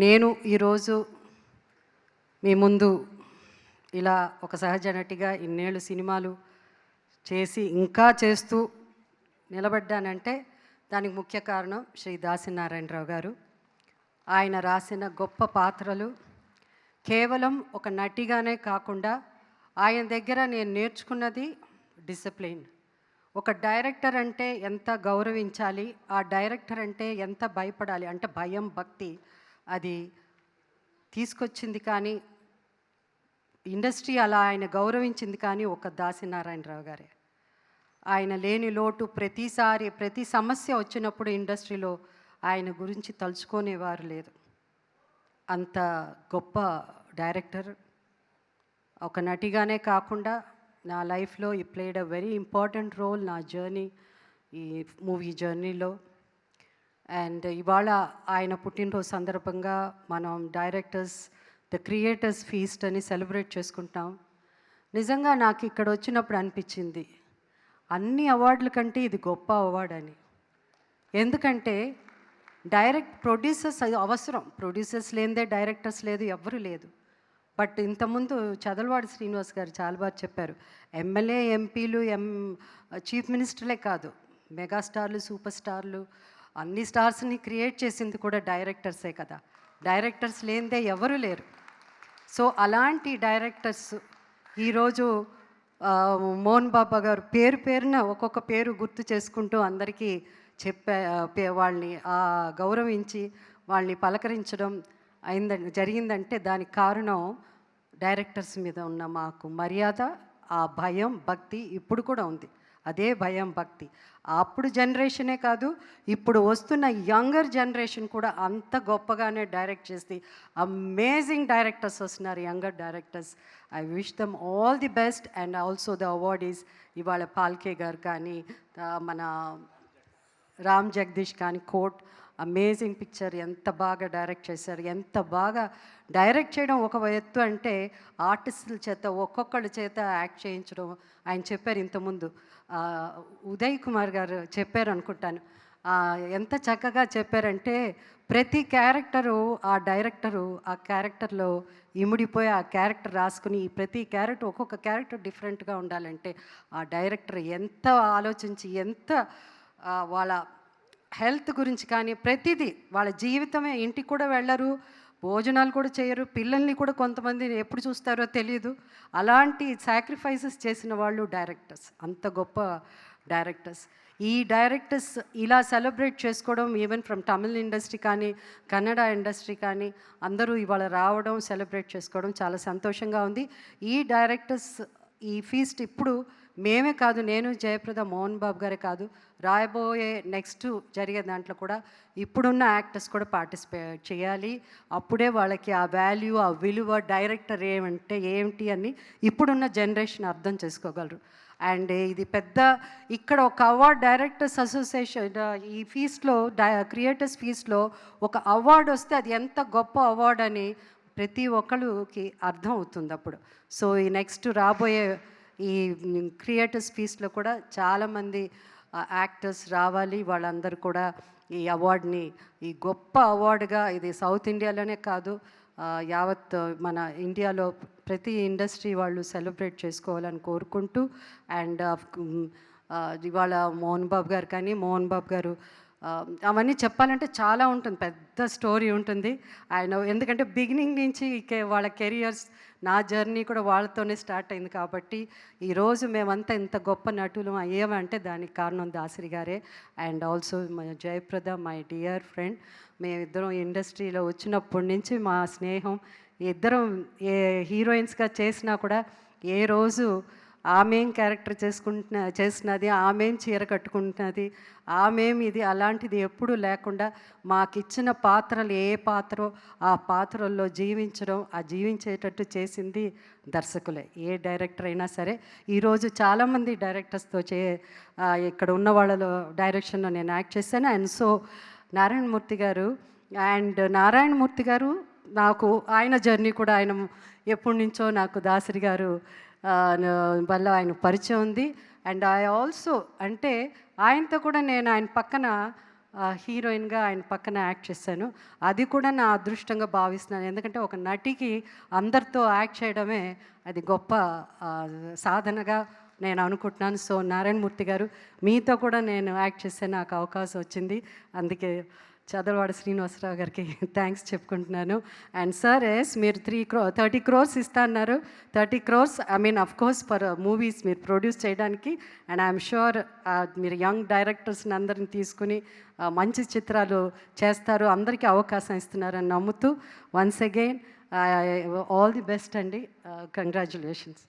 నేను ఈరోజు మీ ముందు ఇలా ఒక సహజ నటిగా ఇన్నేళ్ళు సినిమాలు చేసి ఇంకా చేస్తూ నిలబడ్డానంటే దానికి ముఖ్య కారణం శ్రీ దాసినారాయణరావు గారు. ఆయన రాసిన గొప్ప పాత్రలు కేవలం ఒక నటిగానే కాకుండా ఆయన దగ్గర నేను నేర్చుకున్నది డిసిప్లిన్. ఒక డైరెక్టర్ అంటే ఎంత గౌరవించాలి, ఆ డైరెక్టర్ అంటే ఎంత భయపడాలి, అంటే భయం భక్తి అది తీసుకొచ్చింది. కానీ ఇండస్ట్రీ అలా ఆయన గౌరవించింది కానీ ఒక దాసినారాయణరావు గారే. ఆయన లేని లోటు ప్రతిసారి ప్రతి సమస్య వచ్చినప్పుడు ఇండస్ట్రీలో ఆయన గురించి తలుచుకునేవారు లేదు. అంత గొప్ప డైరెక్టర్. ఒక నటిగానే కాకుండా నా లైఫ్లో ఈ played a very important role నా జర్నీ, ఈ మూవీ జర్నీలో. అండ్ ఇవాళ ఆయన పుట్టినరోజు సందర్భంగా మనం డైరెక్టర్స్ ద క్రియేటర్స్ ఫీస్ట్ అని సెలబ్రేట్ చేసుకుంటాం. నిజంగా నాకు ఇక్కడ వచ్చినప్పుడు అనిపించింది అన్ని అవార్డుల కంటే ఇది గొప్ప అవార్డు అని. ఎందుకంటే ప్రొడ్యూసర్స్ అవసరం, ప్రొడ్యూసర్స్ లేనిదే డైరెక్టర్స్ లేదు, ఎవ్వరూ లేదు. బట్ ఇంతకుముందు చదలవాడి శ్రీనివాస్ గారు చాలా బాగా చెప్పారు, ఎమ్మెల్యే ఎంపీలు చీఫ్ మినిస్టర్లే కాదు, మెగాస్టార్లు సూపర్ స్టార్లు అన్ని స్టార్స్ని క్రియేట్ చేసింది కూడా డైరెక్టర్సే కదా. డైరెక్టర్స్ లేనిదే ఎవరు లేరు. సో అలాంటి డైరెక్టర్స్ ఈరోజు మోహన్ బాబా గారు పేరు పేరున ఒక్కొక్క పేరు గుర్తు చేసుకుంటూ అందరికీ వాళ్ళని గౌరవించి వాళ్ళని పలకరించడం జరిగిందంటే దానికి కారణం డైరెక్టర్స్ మీద ఉన్న మాకు మర్యాద, ఆ భయం భక్తి ఇప్పుడు కూడా ఉంది. అదే భయం భక్తి అప్పుడు జనరేషనే కాదు, ఇప్పుడు వస్తున్న యంగర్ జనరేషన్ కూడా అంత గొప్పగానే డైరెక్ట్ చేసి అమేజింగ్ డైరెక్టర్స్ వస్తున్నారు, younger directors. I wish them all the best. And also the awardees ఇవాళ పాల్కే గారు కానీ, మన రామ్ జగదీష్ కానీ, కోట్ అమేజింగ్ పిక్చర్, ఎంత బాగా డైరెక్ట్ చేశారు. ఎంత బాగా డైరెక్ట్ చేయడం ఒక ఎత్తు అంటే ఆర్టిస్టుల చేత ఒక్కొక్కళ్ళ చేత యాక్ట్ చేయించడం. ఆయన చెప్పారు ఇంతకుముందు, ఉదయ్ కుమార్ గారు చెప్పారు అనుకుంటాను, ఎంత చక్కగా చెప్పారంటే ప్రతి క్యారెక్టరు ఆ డైరెక్టరు ఆ క్యారెక్టర్లో ఇముడిపోయి ఆ క్యారెక్టర్ రాసుకుని, ప్రతి క్యారెక్టర్ ఒక్కొక్క క్యారెక్టర్ డిఫరెంట్గా ఉండాలంటే ఆ డైరెక్టర్ ఎంత ఆలోచించి, ఎంత వాళ్ళ హెల్త్ గురించి కానీ ప్రతిదీ, వాళ్ళ జీవితమే, ఇంటికి కూడా వెళ్ళరు, భోజనాలు కూడా చేయరు, పిల్లల్ని కూడా కొంతమంది ఎప్పుడు చూస్తారో తెలియదు, అలాంటి సాక్రిఫైసెస్ చేసిన వాళ్ళు డైరెక్టర్స్, అంత గొప్ప డైరెక్టర్స్. ఈ డైరెక్టర్స్ ఇలా సెలబ్రేట్ చేసుకోవడం, ఈవెన్ ఫ్రమ్ తమిళ్ ఇండస్ట్రీ కానీ కన్నడ ఇండస్ట్రీ కానీ అందరూ ఇవాళ రావడం సెలబ్రేట్ చేసుకోవడం చాలా సంతోషంగా ఉంది. ఈ డైరెక్టర్స్ ఈ ఫీస్ట్ ఇప్పుడు మేమే కాదు, నేను జయప్రద మోహన్ బాబు గారే కాదు, రాయబోయే నెక్స్ట్ జరిగే దాంట్లో కూడా ఇప్పుడున్న యాక్టర్స్ కూడా పార్టిసిపేట్ చేయాలి. అప్పుడే వాళ్ళకి ఆ వాల్యూ, ఆ విలువ, డైరెక్టర్ ఏమంటే ఏమిటి అని ఇప్పుడున్న జనరేషన్ అర్థం చేసుకోగలరు. అండ్ ఇది పెద్ద ఇక్కడ ఒక అవార్డ్ డైరెక్టర్స్ అసోసియేషన్ ఈ ఫీస్ట్లో క్రియేటర్స్ ఫీస్ట్లో ఒక అవార్డు వస్తే అది ఎంత గొప్ప అవార్డు అని ప్రతి ఒక్కరికి అర్థం అవుతుంది అప్పుడు. సో ఈ నెక్స్ట్ రాబోయే ఈ క్రియేటర్స్ ఫీస్లో కూడా చాలామంది యాక్టర్స్ రావాలి. వాళ్ళందరూ కూడా ఈ అవార్డుని, ఈ గొప్ప అవార్డుగా, ఇది సౌత్ ఇండియాలోనే కాదు యావత్ మన ఇండియాలో ప్రతి ఇండస్ట్రీ వాళ్ళు సెలబ్రేట్ చేసుకోవాలని కోరుకుంటూ. అండ్ ఇవాళ మోహన్ బాబు గారు కానీ, మోహన్ బాబు గారు అవన్నీ చెప్పాలంటే చాలా ఉంటుంది, పెద్ద స్టోరీ ఉంటుంది ఆయన. ఎందుకంటే బిగినింగ్ నుంచి వాళ్ళ కెరియర్స్, నా జర్నీ కూడా వాళ్ళతోనే స్టార్ట్ అయింది కాబట్టి ఈరోజు మేమంతా ఇంత గొప్ప నటులు అయ్యామంటే దానికి కారణం దాసరి గారే. And also Jayaprada my dear friend. మేమిద్దరం ఇండస్ట్రీలో వచ్చినప్పటి నుంచి మా స్నేహం, ఇద్దరం ఏ హీరోయిన్స్గా చేసినా కూడా ఏ రోజు ఆమెం క్యారెక్టర్ చేసినది, ఆమెం చీర కట్టుకుంటున్నది, ఆమెం ఇది అలాంటిది ఎప్పుడూ లేకుండా మాకిచ్చిన పాత్రలు ఏ పాత్రో ఆ పాత్రల్లో జీవించడం, ఆ జీవించేటట్టు చేసింది దర్శకులే. ఏ డైరెక్టర్ అయినా సరే. ఈరోజు చాలామంది డైరెక్టర్స్తో ఇక్కడ ఉన్న వాళ్ళలో డైరెక్షన్లో నేను యాక్ట్ చేశాను. అండ్ సో నారాయణమూర్తి గారు నాకు ఆయన జర్నీ కూడా, ఆయన ఎప్పటి నుంచో నాకు దాసరి గారు వల్ల ఆయన పరిచయం ఉంది. అండ్ ఐ ఆల్సో అంటే ఆయనతో కూడా నేను ఆయన పక్కన హీరోయిన్గా ఆయన పక్కన యాక్ట్ చేశాను. అది కూడా నా అదృష్టంగా భావిస్తున్నాను. ఎందుకంటే ఒక నటికి అందరితో యాక్ట్ చేయడమే అది గొప్ప సాధనగా నేను అనుకుంటున్నాను. సో నారాయణమూర్తి గారు, మీతో కూడా నేను యాక్ట్ చేసే నాకు అవకాశం వచ్చింది. అందుకే చదలవాడ శ్రీనివాసరావు గారికి థ్యాంక్స్ చెప్పుకుంటున్నాను. అండ్ సార్ మీరు 30 crores ఇస్తా అన్నారు. 30 crores I mean of course for movies మీరు ప్రొడ్యూస్ చేయడానికి. అండ్ ఐఎమ్ షూర్ మీరు యంగ్ డైరెక్టర్స్ని అందరిని తీసుకుని మంచి చిత్రాలు చేస్తారు, అందరికీ అవకాశం ఇస్తున్నారని నమ్ముతూ once again all the best అండి. కంగ్రాచులేషన్స్.